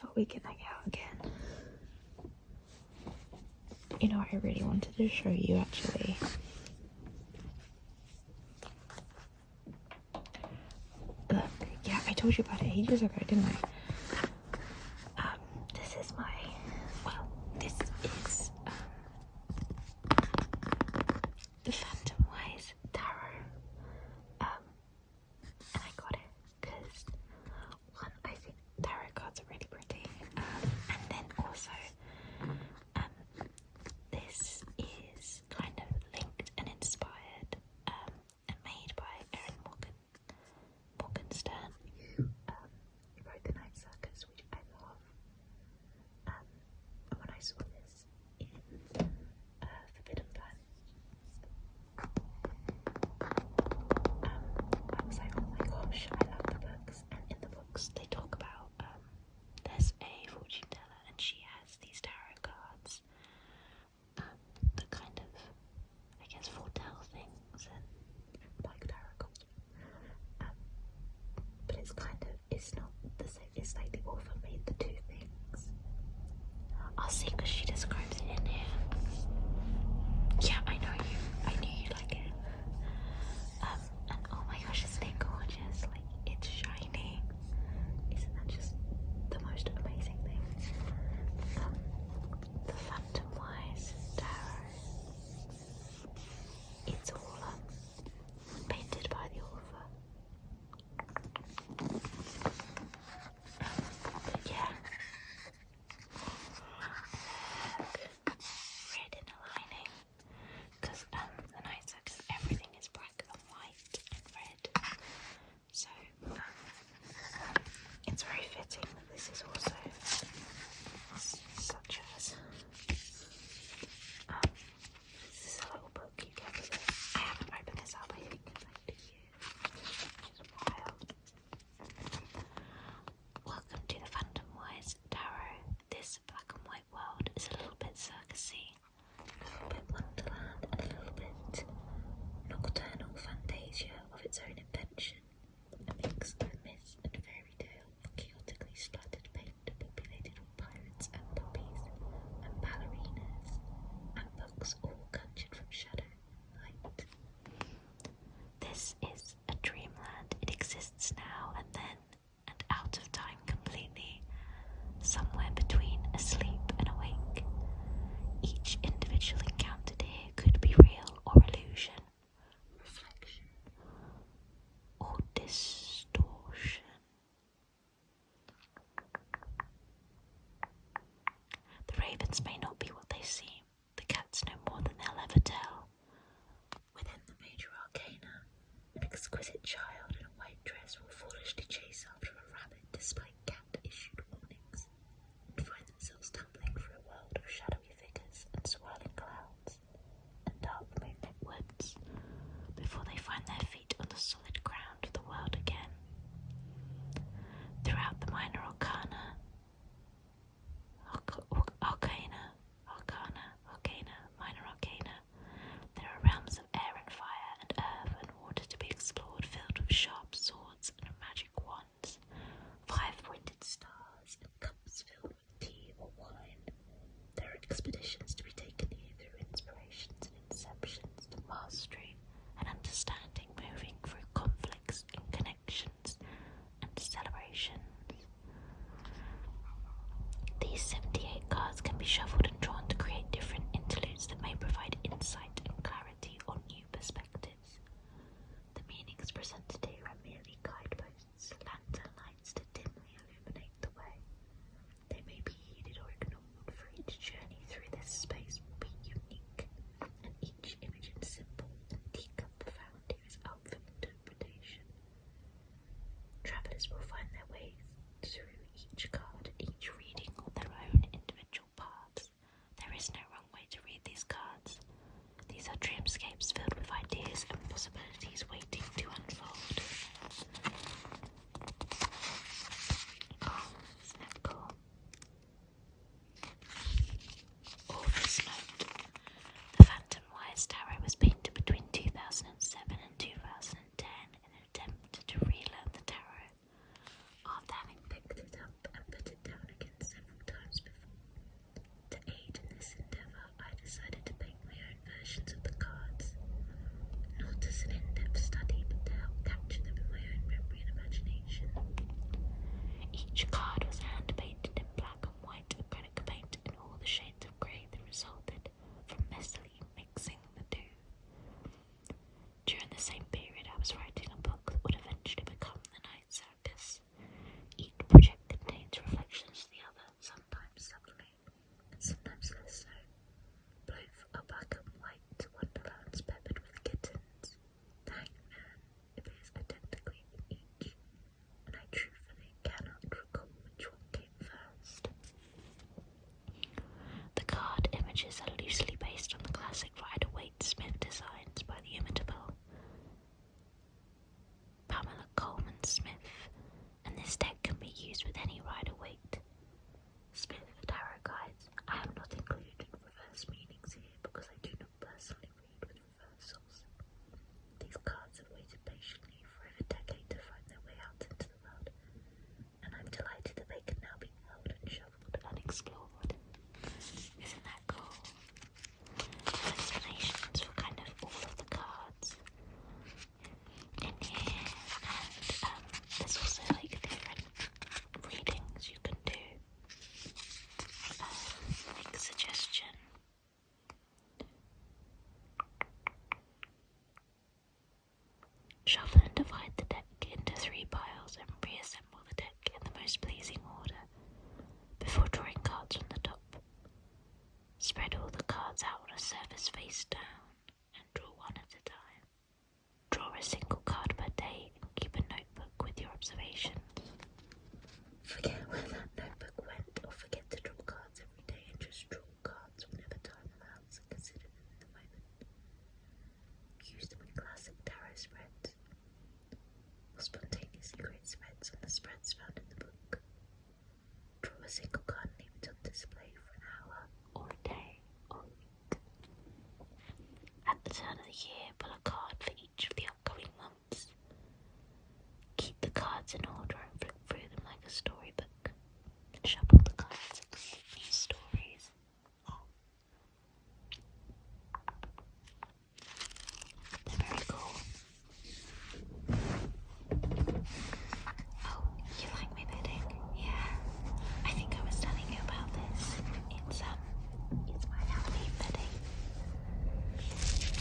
sure we can hang out again. You know, I really wanted to show you actually. Look, yeah, I told you about it ages ago, didn't I? This is my, this is the Phantomwise tarot. And I got it because, one, I think tarot cards are really pretty, and then also this is kind of linked and inspired and made by Erin Morgenstern, who wrote The Night Circus, which I love. And when I saw this in Forbidden Planet, I was like, oh my gosh, I love the books. And in the books they talk about there's a fortune teller and she has these tarot cards that kind of, I guess, foretell things and like tarot cards. But it's kind of, it's not the same, it's like the author made the two things. I'll see, because she describes it in here. Yeah, I know you. I knew you like it. And oh my gosh, isn't it gorgeous? Like, it's shiny. Isn't that just the most amazing thing? The Phantomwise tarot. It's all painted by the author. But yeah. Red in the lining, because the Night Circus, everything is black and white and red, so it's very fitting that this is also such as this is a little book you get with it. I haven't opened this up, I think, in like 2 years, which is wild. Welcome to the Phantomwise tarot. This black and white world is a little bit circusy, a little bit wonderland, and a little bit nocturnal fantasia of its own invention. A mix of myth and fairy tale, of chaotically splattered paint populated with pirates and puppies and ballerinas and books all conjured from shadow and light. This is a dreamland. It exists now and then, and out of time completely, somewhere between asleep and awake. Each individual encountered here could be real or illusion, reflection or distortion. The ravens may not be what they seem, the cats no more than they'll ever tell. Within the major arcana, an exquisite child in a white dress will foolishly chase after a rabbit despite cat-issued warnings, and find themselves tumbling through a world of shadowy figures and swirling clouds and dark moonlit woods before they find their feet on the solid ground of the world again. Throughout the minor arcana, minor arcana, there are realms of air and fire and earth and water to be explored, filled with sharp swords and magic wands, 5-pointed stars and cups filled with tea or wine. There are expeditions to be taken here through inspirations and inceptions to mastery and understanding, moving through conflicts and connections and celebrations. These 78 cards can be shuffled and drawn to create different interludes that may provide insight and clarity or new perspectives. The meanings presented here are merely guideposts, lantern lights to dimly illuminate the way. They may be heeded or ignored, for each journey through this space will be unique, and each image and symbol and deep and profound here is up for interpretation. Travellers will find their way through each card, each reading on their own individual paths. There is no wrong way to read these cards. These are dreamscapes filled with ideas and possibilities waiting to unfold. Oh, isn't that cool? Author's note. The Phantomwise tarot was painted between 2007 and 2010 in an attempt to relearn the tarot. After having picked it up and put it down again various spreads on the spreads found in the book. Draw a single card and leave it on display for an hour or a day or a week. At the turn of the year, pull a card for each of the upcoming months. Keep the cards in order and flip through them like a storybook. Shuffle the cards and create new stories. They're very cool. Oh, you like my bedding? Yeah. I think I was telling you about this. It's my Halloween bedding.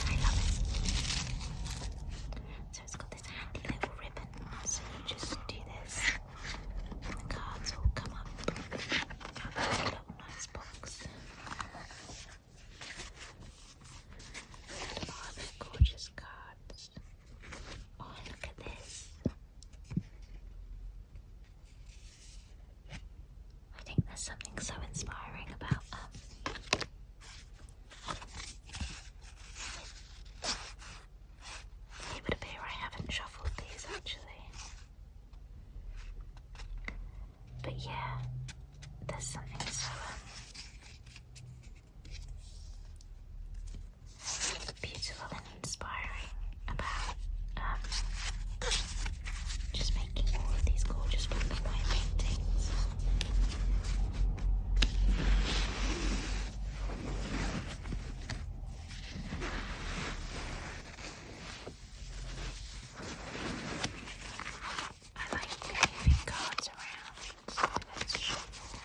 I love it. So it's got this handy little ribbon. So you just do this. The cards will come up out of this little nice box. Oh, they're gorgeous cards. Oh, look at this. I think there's something so inspiring about it would appear I haven't shuffled these actually. But yeah, there's something so beautiful and inspiring about just making all of these gorgeous black and white paintings. I like moving cards around, so let's shuffle.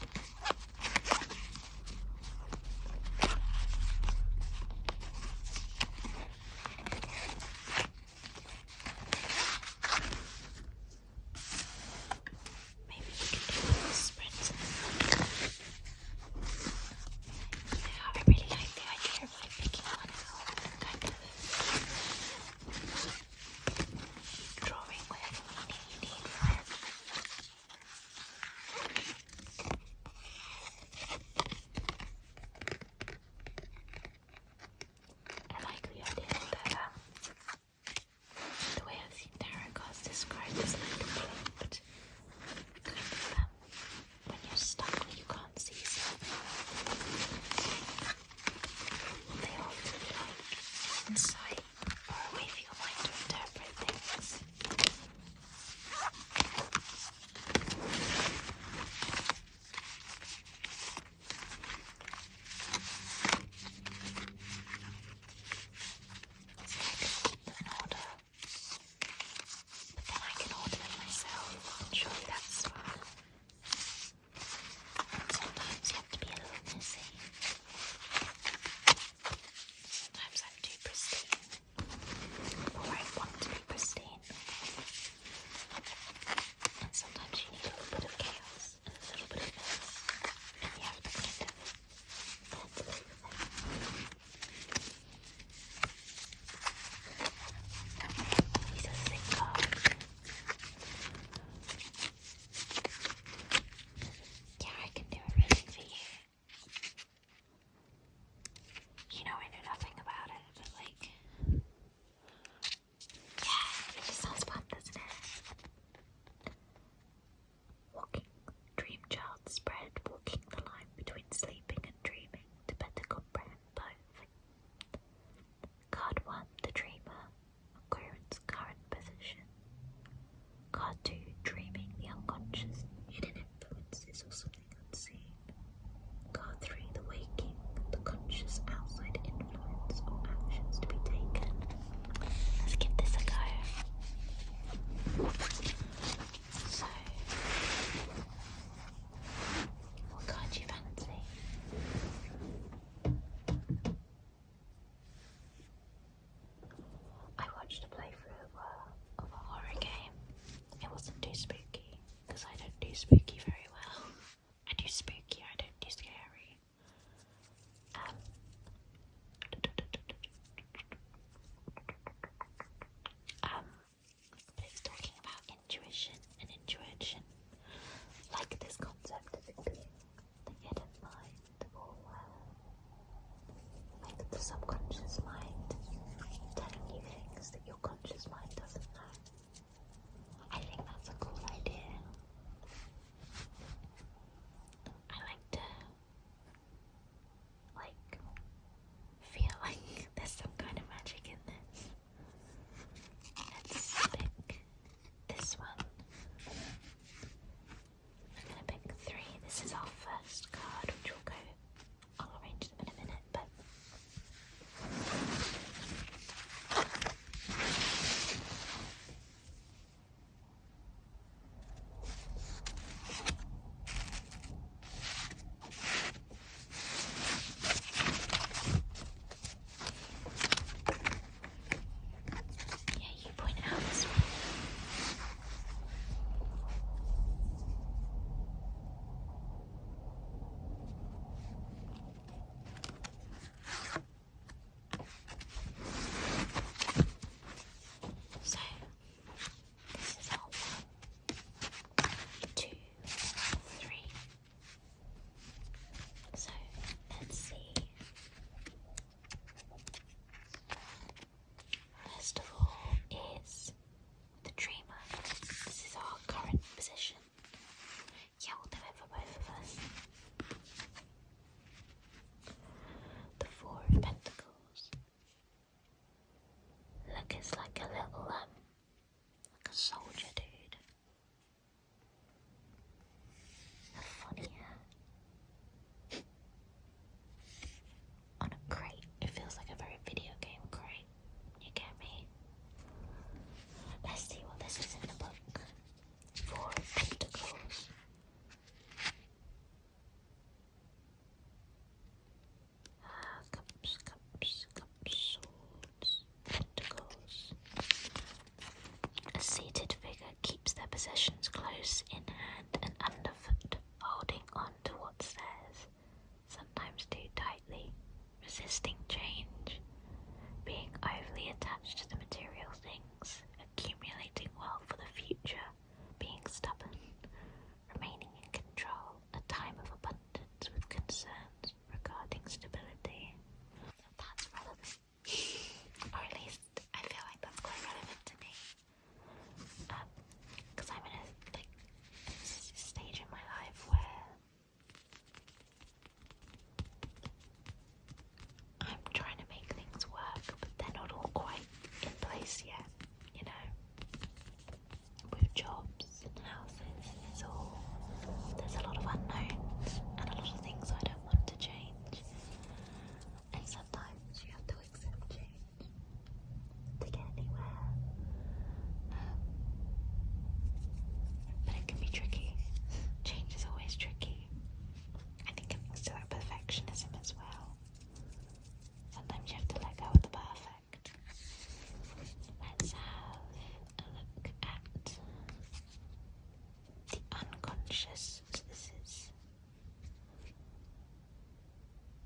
unconscious. So this is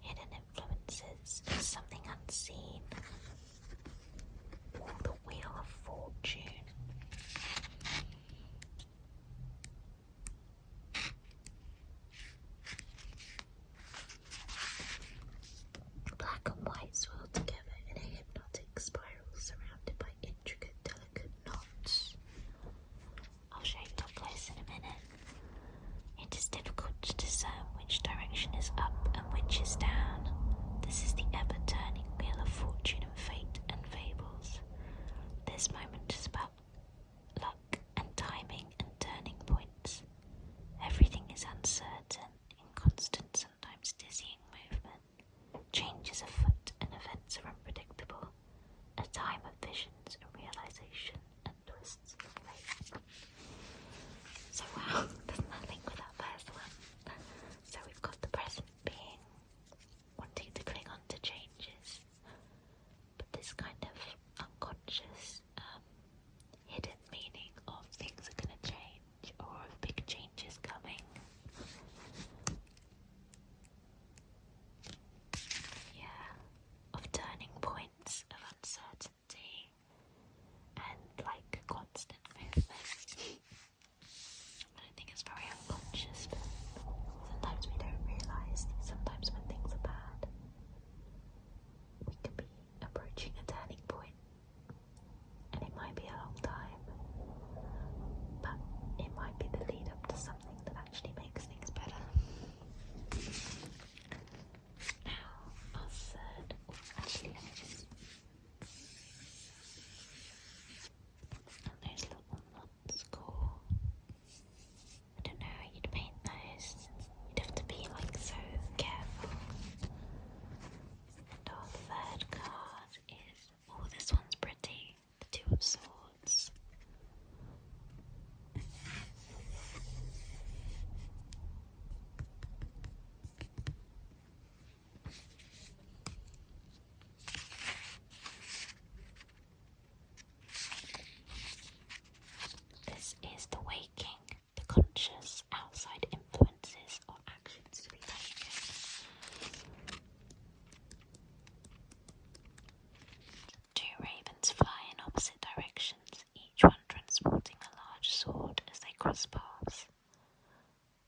hidden influences. It's something unseen. Or the Wheel of Fortune. Black and white swirl together in a hypnotic spiral surrounded by intricate, delicate knots. I'll show you up close in a minute. It is difficult to discern which direction is up and which is down. This is the ever-turning wheel of fortune and fate and fables. This moment is about luck and timing and turning points. Everything is uncertain, in constant, sometimes dizzying movement. Change is afoot and events are unpredictable. A time of visions and realization and twists of fate. So wow, there's nothing with that first one. So we've got the present being wanting to cling on to changes, but this kind of unconscious, hidden meaning of things are going to change or of big changes coming. Yeah, of turning points, of uncertainty, and like constant movement. I don't think it's very unconscious, but sometimes we don't realise. Sometimes when things are bad, we could be approaching a turning point, and it might be a long time, but it might be the lead up to something that actually makes things better. Now, our third, actually let me just, and those little knots cool. I don't know how you'd paint those. You'd have to be like so careful. And our third card is, oh, this one's pretty, the Two of Swords. This is the waking, the conscious, outside influences or actions to be taken. Two ravens fly in opposite directions, each one transporting a large sword as they cross paths.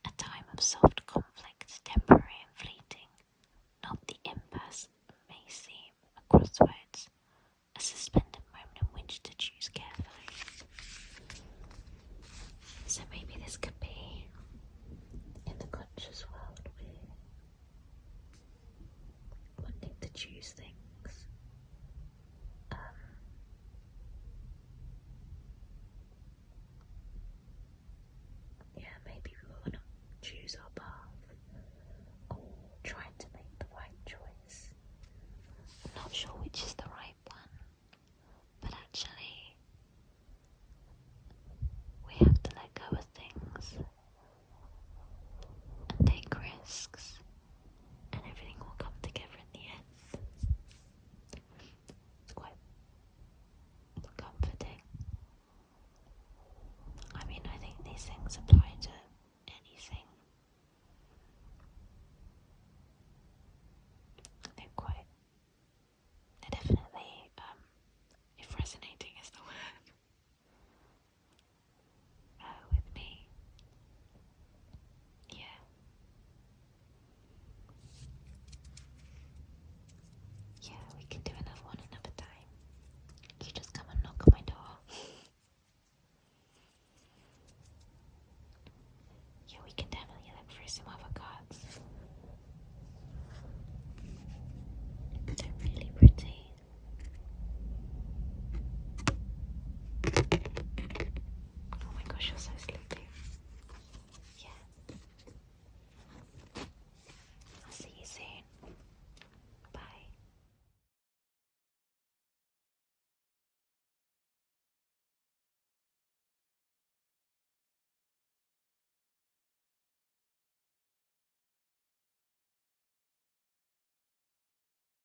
A time of soft conflict, temporary and fleeting, not the impasse may seem a crossroads, a suspended moment in which to choose carefully. So maybe this could be in the conscious world we're wanting to choose things. Yeah, maybe we want to choose our path or trying to make the right choice. I'm not sure which is the right one, but actually we have to let go of things and take risks, and everything will come together in the end. It's quite comforting. I mean, I think these things apply to anything. They're definitely, if resonating is the word, with me. Yeah. Yeah, we can do another one another time. You just come and knock on my door. Yeah, we can definitely look through some other